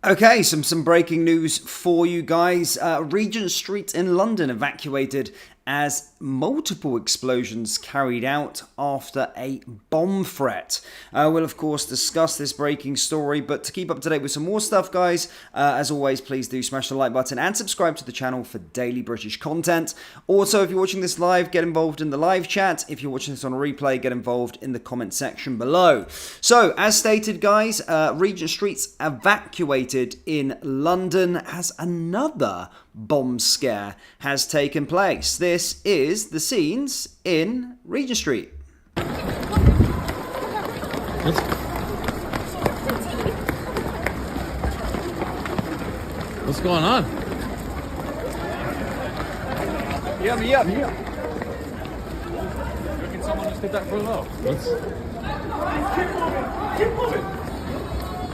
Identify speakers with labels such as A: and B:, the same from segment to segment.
A: Okay, some breaking news for you guys. Regent Street in London evacuated as multiple explosions carried out after a bomb threat. We'll of course discuss this breaking story, but to keep up to date with some more stuff, guys, as always, please do smash the like button and subscribe to the channel for daily British content. Also, if you're watching this live, get involved in the live chat. If you're watching this on a replay, get involved in the comment section below. So, as stated, guys, Regent Street's evacuated in London as another bomb scare has taken place. This is the scenes in Regent Street.
B: What's going on?
C: Yeah. You reckon someone just did that for a laugh?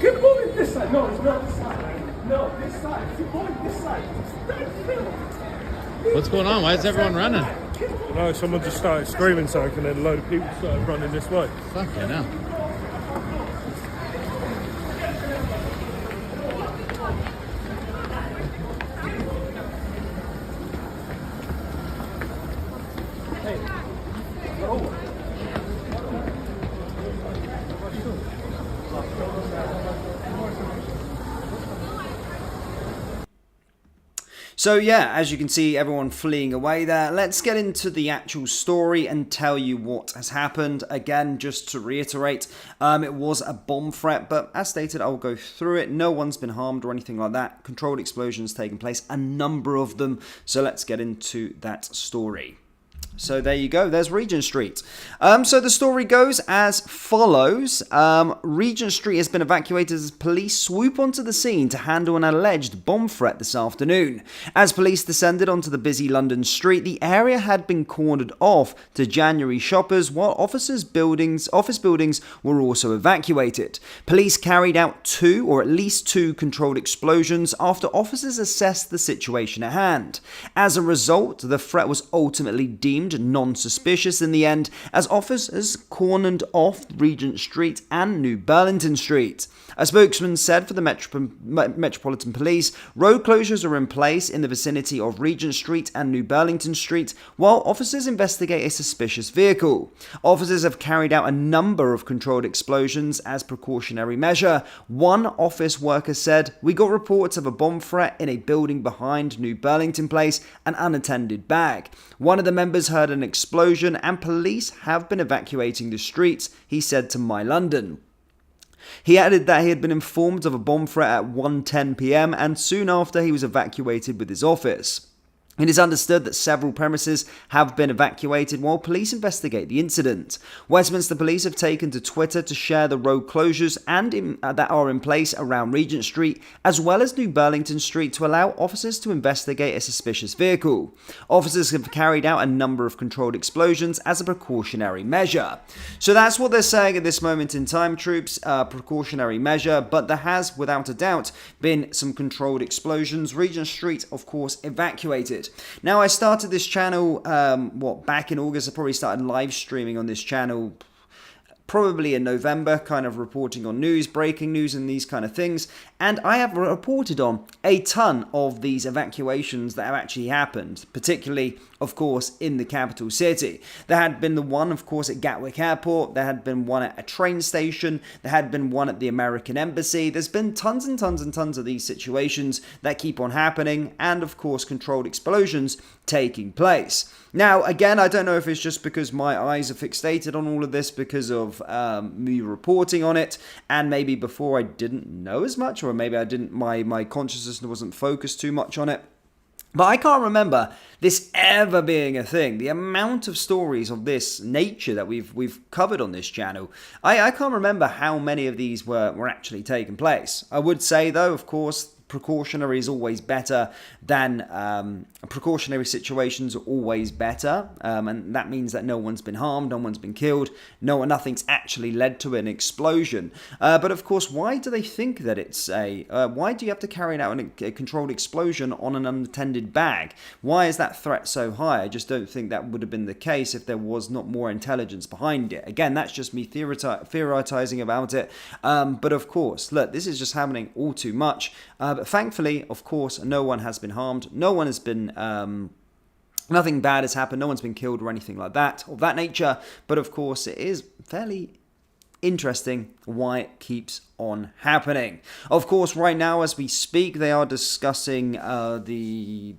D: Keep moving this side. No, it's not this side. No, this side. Keep moving this side.
B: What's going on? Why is everyone running?
D: No, someone just started screaming something and then a load of people started running this way.
B: Fucking hell.
A: So yeah, as you can see, everyone fleeing away there. Let's get into the actual story and tell you what has happened. Again, just to reiterate, it was a bomb threat, but as stated, I'll go through it. No one's been harmed or anything like that. Controlled explosions taking place, a number of them. So let's get into that story. So there you go, there's Regent Street. So the story goes as follows. Regent Street has been evacuated as police swoop onto the scene to handle an alleged bomb threat this afternoon. As police descended onto the busy London street, the area had been cordoned off to January shoppers, while office buildings were also evacuated. Police carried out at least two controlled explosions after officers assessed the situation at hand. As a result, the threat was ultimately deemed non-suspicious in the end, as officers cordoned off Regent Street and New Burlington Street. A spokesman said for the Metropolitan Police, road closures are in place in the vicinity of Regent Street and New Burlington Street, while officers investigate a suspicious vehicle. Officers have carried out a number of controlled explosions as precautionary measure. One office worker said, "We got reports of a bomb threat in a building behind New Burlington Place, an unattended bag. One of the members heard an explosion and police have been evacuating the streets," he said to My London. He added that he had been informed of a bomb threat at 1:10 p.m. and soon after he was evacuated with his office. It is understood that several premises have been evacuated while police investigate the incident. Westminster Police have taken to Twitter to share the road closures that are in place around Regent Street, as well as New Burlington Street, to allow officers to investigate a suspicious vehicle. Officers have carried out a number of controlled explosions as a precautionary measure. So that's what they're saying at this moment in time, troops, precautionary measure, but there has, without a doubt, been some controlled explosions. Regent Street, of course, evacuated. Now, I started this channel, back in August. I probably started live streaming on this channel probably in November, kind of reporting on news, breaking news and these kind of things. And I have reported on a ton of these evacuations that have actually happened, particularly, of course, in the capital city. There had been the one, of course, at Gatwick Airport. There had been one at a train station. There had been one at the American Embassy. There's been tons and tons and tons of these situations that keep on happening, and, of course, controlled explosions taking place. Now, again, I don't know if it's just because my eyes are fixated on all of this because of me reporting on it, and maybe before I didn't know as much, or maybe I didn't, my consciousness wasn't focused too much on it. But I can't remember this ever being a thing. The amount of stories of this nature that we've covered on this channel, I can't remember how many of these were actually taking place. I would say, though, of course, precautionary is always better than precautionary situations are always better, and that means that no one's been harmed, no one's been killed, nothing's actually led to an explosion. But of course, why do they think that it's why do you have to carry out a controlled explosion on an unattended bag? Why is that threat so high? I just don't think that would have been the case if there was not more intelligence behind it. Again, that's just me theorizing about it. But of course, look, this is just happening all too much. But thankfully, of course, no one has been harmed. No one has been... nothing bad has happened. No one's been killed or anything like that, of that nature. But of course, it is fairly interesting why it keeps on happening. Of course, right now as we speak, they are discussing the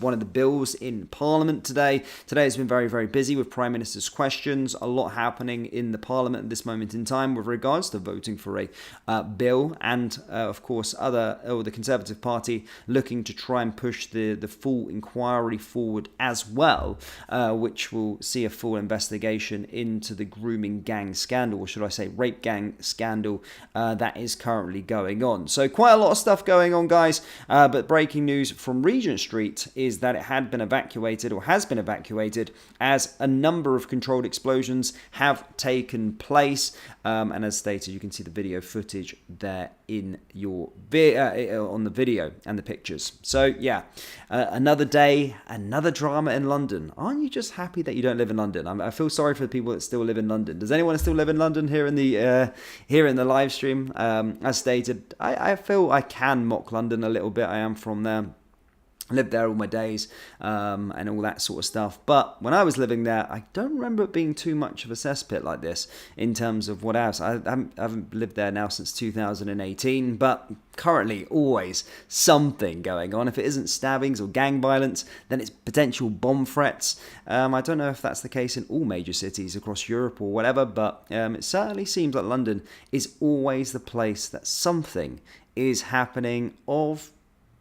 A: one of the bills in Parliament today. Today has been very, very busy with Prime Minister's questions. A lot happening in the Parliament at this moment in time with regards to voting for a bill, and of course, the Conservative Party looking to try and push the full inquiry forward as well, which will see a full investigation into the grooming gang scandal, or should I say rape gang scandal, that is currently going on. So quite a lot of stuff going on, guys, but breaking news from Regent Street is that it had been evacuated, or has been evacuated, as a number of controlled explosions have taken place, and as stated, you can see the video footage there in your on the video and the pictures. So yeah, another day, another drama in London. Aren't you just happy that you don't live in London? I feel sorry for the people that still live in London. Does anyone still live in London here in the live stream? As stated, I feel I can mock London a little bit. I am from there. Lived there all my days, and all that sort of stuff. But when I was living there, I don't remember it being too much of a cesspit like this in terms of what else. I haven't lived there now since 2018, but currently always something going on. If it isn't stabbings or gang violence, then it's potential bomb threats. I don't know if that's the case in all major cities across Europe or whatever, but it certainly seems like London is always the place that something is happening of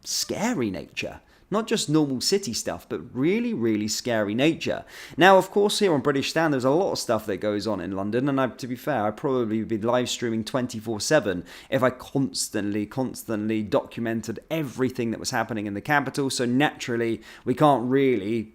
A: scary nature. Not just normal city stuff, but really, really scary nature. Now, of course, here on British Stand, there's a lot of stuff that goes on in London, and to be fair, I'd probably be live streaming 24/7 if I constantly documented everything that was happening in the capital. So naturally, we can't really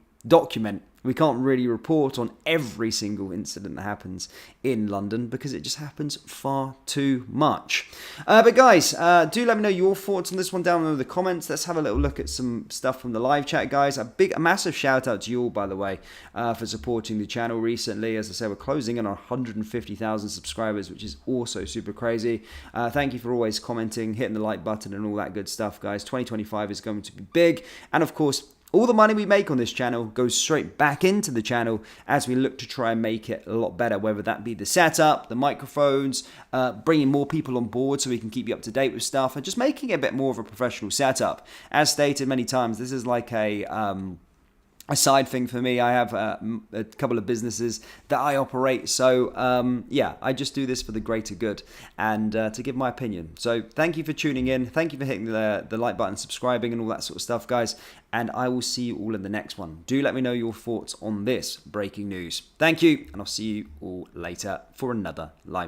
A: report on every single incident that happens in London because it just happens far too much. But guys, do let me know your thoughts on this one down in the comments. Let's have a little look at some stuff from the live chat, guys. A massive shout out to you all, by the way, for supporting the channel recently. As I say, we're closing in on 150,000 subscribers, which is also super crazy. Thank you for always commenting, hitting the like button and all that good stuff, guys. 2025 is going to be big. And of course, all the money we make on this channel goes straight back into the channel as we look to try and make it a lot better, whether that be the setup, the microphones, bringing more people on board so we can keep you up to date with stuff, and just making it a bit more of a professional setup. As stated many times, this is like a side thing for me. I have a couple of businesses that I operate, so yeah, I just do this for the greater good and to give my opinion. So thank you for tuning in, thank you for hitting the like button, subscribing and all that sort of stuff, guys, and I will see you all in the next one. Do let me know your thoughts on this breaking news. Thank you, and I'll see you all later for another live